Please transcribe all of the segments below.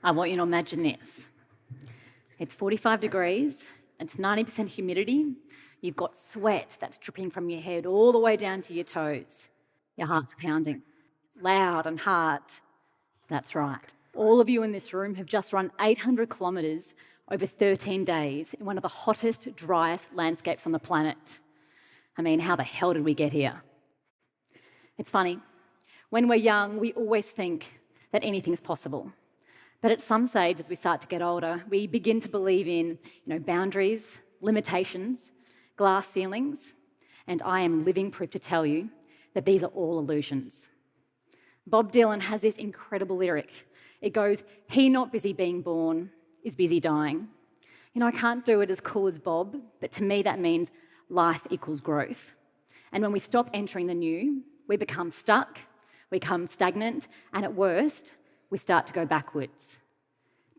I want you to imagine this. It's 45 degrees, it's 90% humidity, you've got sweat that's dripping from your head all the way down to your toes. Your heart's pounding, loud and hard. That's right. All of you in this room have just run 800 kilometres over 13 days in one of the hottest, driest landscapes on the planet. I mean, how the hell did we get here? It's funny. When we're young, we always think that anything's possible. But at some stage, as we start to get older, we begin to believe in boundaries, limitations, glass ceilings, and I am living proof to tell you that these are all illusions. Bob Dylan has this incredible lyric. It goes, "He not busy being born is busy dying." I can't do it as cool as Bob, but to me that means life equals growth. And when we stop entering the new, we become stuck, we become stagnant, and at worst, we start to go backwards.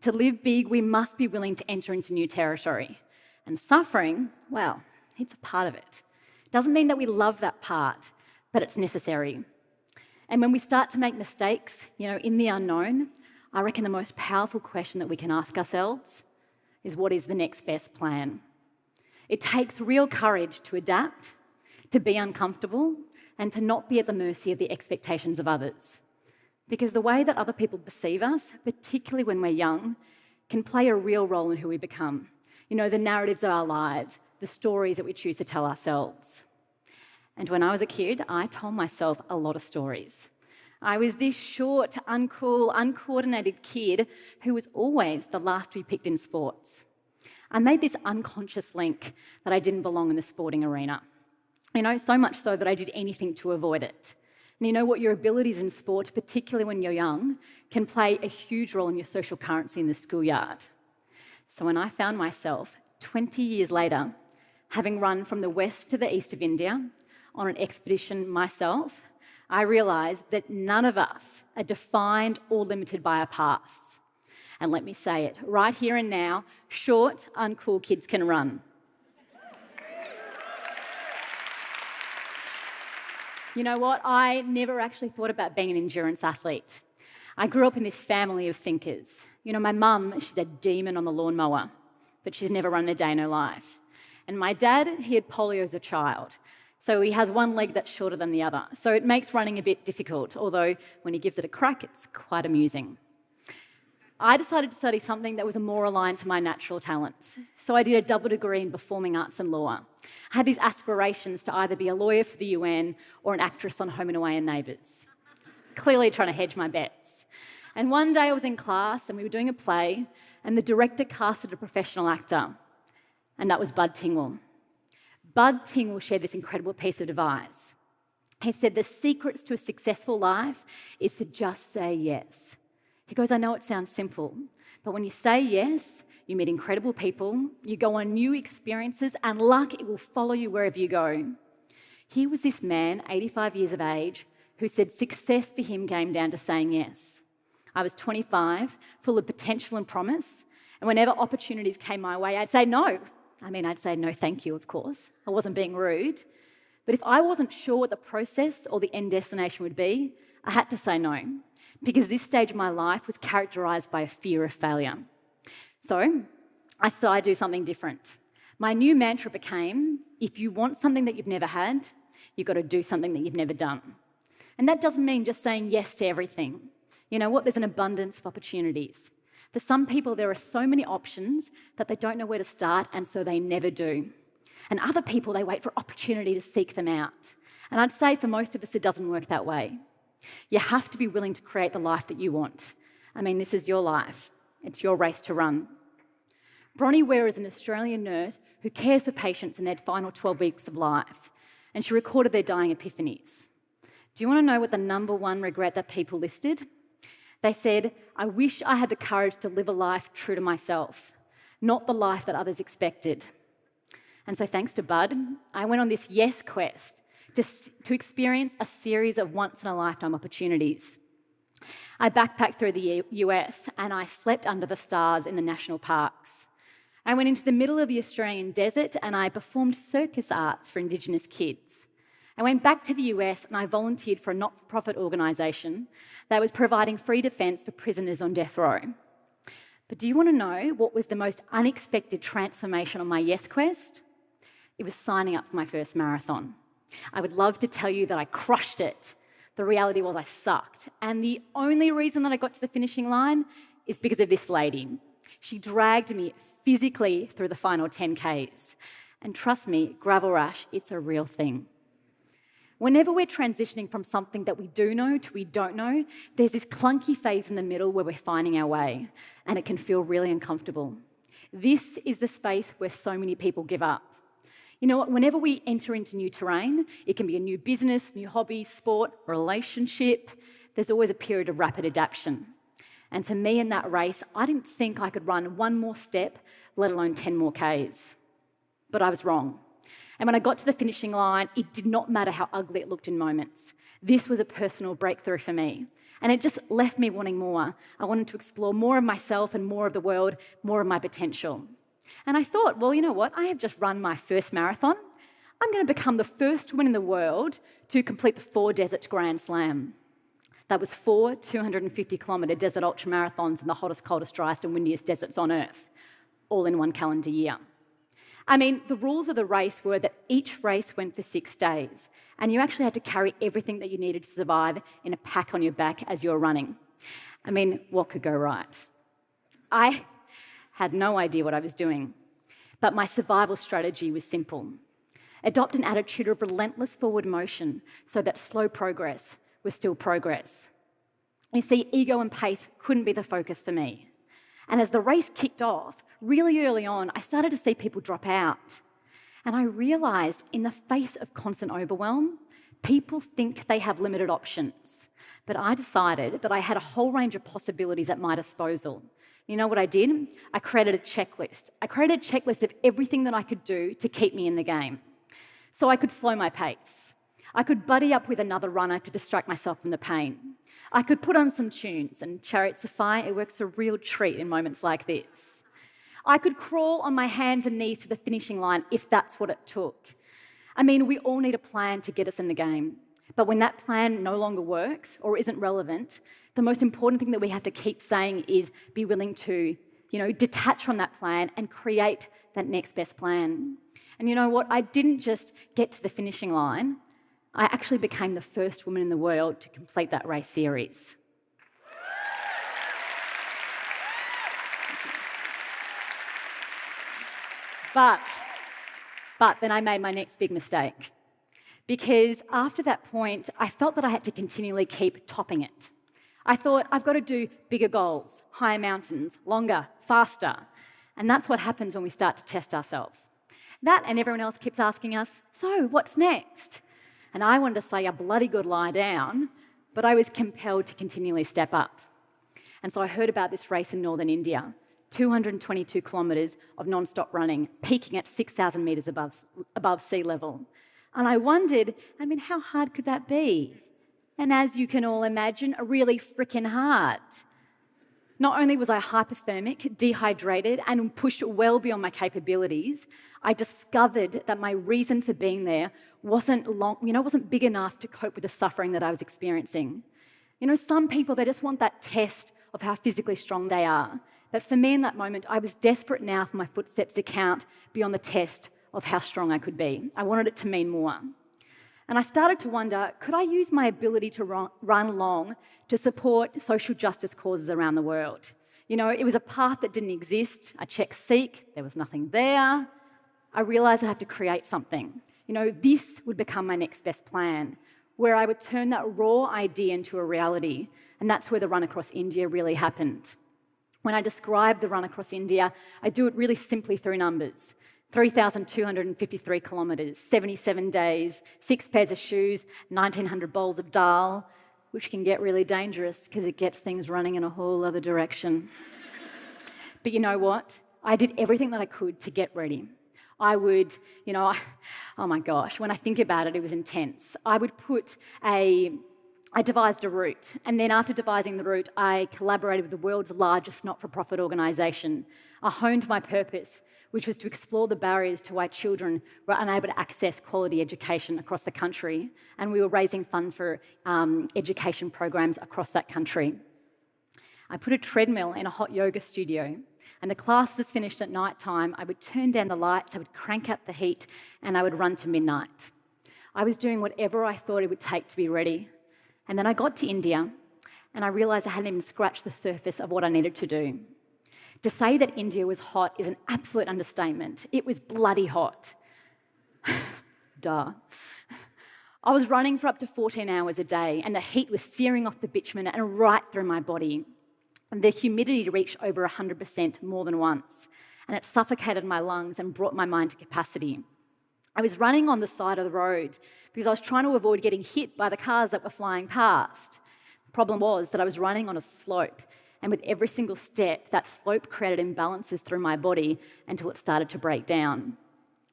To live big, we must be willing to enter into new territory. And suffering, well, it's a part of it. Doesn't mean that we love that part, but it's necessary. And when we start to make mistakes, in the unknown, I reckon the most powerful question that we can ask ourselves is, what is the next best plan? It takes real courage to adapt, to be uncomfortable, and to not be at the mercy of the expectations of others. Because the way that other people perceive us, particularly when we're young, can play a real role in who we become. The narratives of our lives, the stories that we choose to tell ourselves. And when I was a kid, I told myself a lot of stories. I was this short, uncool, uncoordinated kid who was always the last to be picked in sports. I made this unconscious link that I didn't belong in the sporting arena. So much so that I did anything to avoid it. And your abilities in sport, particularly when you're young, can play a huge role in your social currency in the schoolyard. So when I found myself 20 years later, having run from the west to the east of India on an expedition myself, I realised that none of us are defined or limited by our pasts. And let me say it, right here and now, short, uncool kids can run. You know what? I never actually thought about being an endurance athlete. I grew up in this family of thinkers. My mum, she's a demon on the lawnmower, but she's never run a day in her life. And my dad, he had polio as a child, so he has one leg that's shorter than the other. So it makes running a bit difficult, although when he gives it a crack, it's quite amusing. I decided to study something that was more aligned to my natural talents. So I did a double degree in performing arts and law. I had these aspirations to either be a lawyer for the UN or an actress on Home and Away and Neighbours. Clearly trying to hedge my bets. And one day I was in class and we were doing a play and the director casted a professional actor, and that was Bud Tingle. Bud Tingle shared this incredible piece of advice. He said, the secrets to a successful life is to just say yes. He goes, I know it sounds simple, but when you say yes, you meet incredible people, you go on new experiences, and luck, it will follow you wherever you go. Here was this man, 85 years of age, who said success for him came down to saying yes. I was 25, full of potential and promise, and whenever opportunities came my way, I'd say no. I'd say no thank you, of course. I wasn't being rude. But if I wasn't sure what the process or the end destination would be, I had to say no, because this stage of my life was characterised by a fear of failure. So I decided to do something different. My new mantra became, if you want something that you've never had, you've got to do something that you've never done. And that doesn't mean just saying yes to everything. You know what? There's an abundance of opportunities. For some people, there are so many options that they don't know where to start, and so they never do. And other people, they wait for opportunity to seek them out. And I'd say for most of us, it doesn't work that way. You have to be willing to create the life that you want. This is your life. It's your race to run. Bronnie Ware is an Australian nurse who cares for patients in their final 12 weeks of life, and she recorded their dying epiphanies. Do you want to know what the number one regret that people listed? They said, I wish I had the courage to live a life true to myself, not the life that others expected. And so thanks to Bud, I went on this yes quest to experience a series of once-in-a-lifetime opportunities. I backpacked through the US and I slept under the stars in the national parks. I went into the middle of the Australian desert and I performed circus arts for Indigenous kids. I went back to the US and I volunteered for a not-for-profit organisation that was providing free defence for prisoners on death row. But do you want to know what was the most unexpected transformation on my yes quest? It was signing up for my first marathon. I would love to tell you that I crushed it. The reality was I sucked. And the only reason that I got to the finishing line is because of this lady. She dragged me physically through the final 10Ks. And trust me, gravel rash, it's a real thing. Whenever we're transitioning from something that we do know to we don't know, there's this clunky phase in the middle where we're finding our way, and it can feel really uncomfortable. This is the space where so many people give up. You know what? Whenever we enter into new terrain, it can be a new business, new hobby, sport, relationship, there's always a period of rapid adaptation. And for me in that race, I didn't think I could run one more step, let alone 10 more Ks. But I was wrong. And when I got to the finishing line, it did not matter how ugly it looked in moments. This was a personal breakthrough for me. And it just left me wanting more. I wanted to explore more of myself and more of the world, more of my potential. And I thought, well, you know what? I have just run my first marathon. I'm going to become the first woman in the world to complete the 4 Desert Grand Slam. That was 4 250-kilometre desert ultramarathons in the hottest, coldest, driest and windiest deserts on Earth, all in 1 calendar year. I mean, the rules of the race were that each race went for 6 days, and you actually had to carry everything that you needed to survive in a pack on your back as you were running. I mean, what could go right? I had no idea what I was doing, but my survival strategy was simple. Adopt an attitude of relentless forward motion so that slow progress was still progress. You see, ego and pace couldn't be the focus for me. And as the race kicked off, really early on, I started to see people drop out. And I realised in the face of constant overwhelm, people think they have limited options. But I decided that I had a whole range of possibilities at my disposal. You know what I did? I created a checklist. I created a checklist of everything that I could do to keep me in the game. So I could slow my pace. I could buddy up with another runner to distract myself from the pain. I could put on some tunes, and Chariots of Fire, it works a real treat in moments like this. I could crawl on my hands and knees to the finishing line if that's what it took. I mean, we all need a plan to get us in the game. But when that plan no longer works or isn't relevant, the most important thing that we have to keep saying is be willing to, detach from that plan and create that next best plan. And you know what? I didn't just get to the finishing line. I actually became the first woman in the world to complete that race series. But then I made my next big mistake. Because after that point, I felt that I had to continually keep topping it. I thought, I've got to do bigger goals, higher mountains, longer, faster. And that's what happens when we start to test ourselves. That and everyone else keeps asking us, so what's next? And I wanted to say a bloody good lie down, but I was compelled to continually step up. And so I heard about this race in northern India, 222 kilometres of non-stop running, peaking at 6,000 metres above sea level. And I wondered, how hard could that be? And as you can all imagine, really freaking hard. Not only was I hypothermic, dehydrated, and pushed well beyond my capabilities, I discovered that my reason for being there wasn't big enough to cope with the suffering that I was experiencing. Some people, they just want that test of how physically strong they are. But for me in that moment, I was desperate now for my footsteps to count beyond the test of how strong I could be. I wanted it to mean more. And I started to wonder, could I use my ability to run long to support social justice causes around the world? It was a path that didn't exist. I checked Seek, there was nothing there. I realised I have to create something. This would become my next best plan, where I would turn that raw idea into a reality. And that's where the run across India really happened. When I describe the run across India, I do it really simply through numbers. 3,253 kilometres, 77 days, 6 pairs of shoes, 1,900 bowls of dal, which can get really dangerous because it gets things running in a whole other direction. But you know what? I did everything that I could to get ready. I would, oh my gosh, when I think about it, it was intense. I devised a route, and then after devising the route, I collaborated with the world's largest not-for-profit organisation. I honed my purpose, which was to explore the barriers to why children were unable to access quality education across the country, and we were raising funds for education programs across that country. I put a treadmill in a hot yoga studio, and the classes finished at night time. I would turn down the lights, I would crank up the heat, and I would run to midnight. I was doing whatever I thought it would take to be ready. And then I got to India, and I realised I hadn't even scratched the surface of what I needed to do. To say that India was hot is an absolute understatement. It was bloody hot. Duh. I was running for up to 14 hours a day, and the heat was searing off the bitumen and right through my body. And the humidity reached over 100% more than once, and it suffocated my lungs and brought my mind to capacity. I was running on the side of the road because I was trying to avoid getting hit by the cars that were flying past. The problem was that I was running on a slope, and with every single step, that slope created imbalances through my body until it started to break down.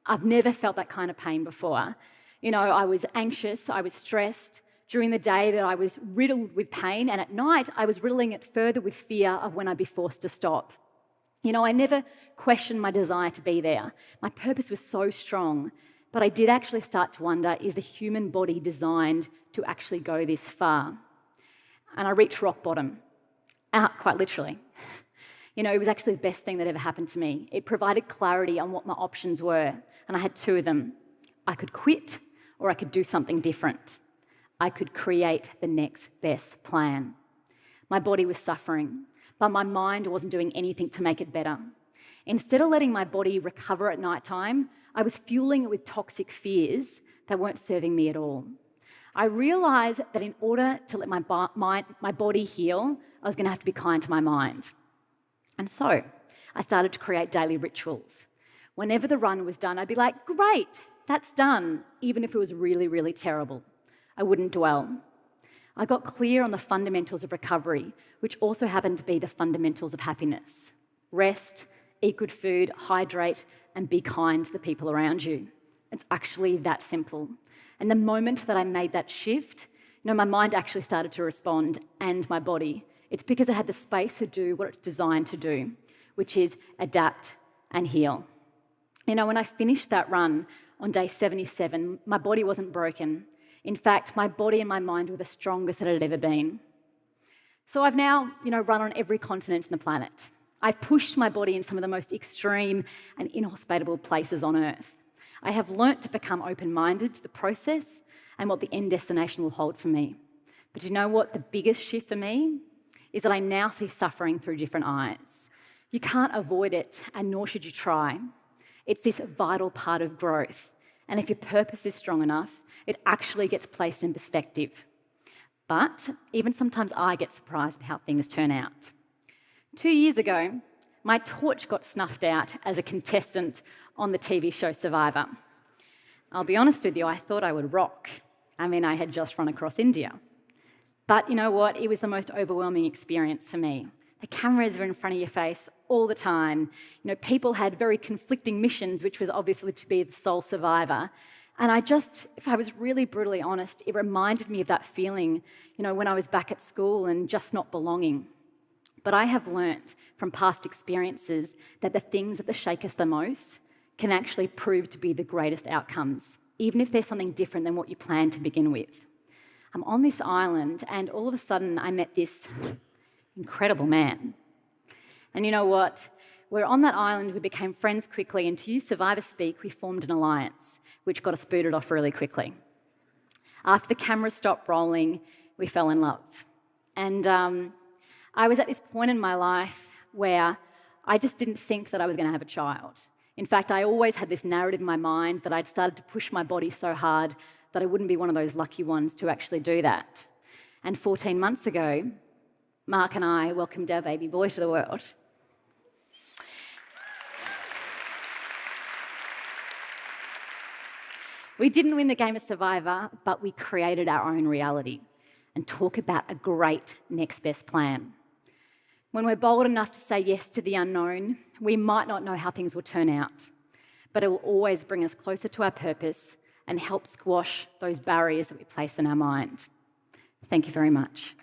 I've never felt that kind of pain before. I was anxious, I was stressed. During the day that I was riddled with pain, and at night I was riddling it further with fear of when I'd be forced to stop. I never questioned my desire to be there. My purpose was so strong, but I did actually start to wonder, is the human body designed to actually go this far? And I reached rock bottom, quite literally. It was actually the best thing that ever happened to me. It provided clarity on what my options were, and I had two of them. I could quit, or I could do something different. I could create the next best plan. My body was suffering, but my mind wasn't doing anything to make it better. Instead of letting my body recover at night time, I was fueling it with toxic fears that weren't serving me at all. I realised that in order to let my body heal, I was going to have to be kind to my mind. And so I started to create daily rituals. Whenever the run was done, I'd be like, great, that's done, even if it was really, really terrible. I wouldn't dwell. I got clear on the fundamentals of recovery, which also happened to be the fundamentals of happiness. Rest, eat good food, hydrate, and be kind to the people around you. It's actually that simple. And the moment that I made that shift, my mind actually started to respond, and my body. It's because it had the space to do what it's designed to do, which is adapt and heal. When I finished that run on day 77, my body wasn't broken. In fact, my body and my mind were the strongest that it had ever been. So I've now, run on every continent on the planet. I've pushed my body in some of the most extreme and inhospitable places on Earth. I have learnt to become open-minded to the process and what the end destination will hold for me. But you know what? The biggest shift for me is that I now see suffering through different eyes. You can't avoid it, and nor should you try. It's this vital part of growth. And if your purpose is strong enough, it actually gets placed in perspective. But even sometimes I get surprised at how things turn out. 2 years ago, my torch got snuffed out as a contestant on the TV show Survivor. I'll be honest with you, I thought I would rock. I had just run across India. But you know what? It was the most overwhelming experience for me. The cameras were in front of your face all the time. People had very conflicting missions, which was obviously to be the sole survivor. And if I was really brutally honest, it reminded me of that feeling, when I was back at school and just not belonging. But I have learnt from past experiences that the things that shake us the most can actually prove to be the greatest outcomes, even if there's something different than what you planned to begin with. I'm on this island, and all of a sudden I met this incredible man. And you know what? We're on that island, we became friends quickly, and to use Survivor speak, we formed an alliance, which got us booted off really quickly. After the camera stopped rolling, we fell in love. And I was at this point in my life where I just didn't think that I was going to have a child. In fact, I always had this narrative in my mind that I'd started to push my body so hard that I wouldn't be one of those lucky ones to actually do that. And 14 months ago, Mark and I welcomed our baby boy to the world. We didn't win the game of Survivor, but we created our own reality. And talk about a great next best plan. When we're bold enough to say yes to the unknown, we might not know how things will turn out, but it will always bring us closer to our purpose and help squash those barriers that we place in our mind. Thank you very much.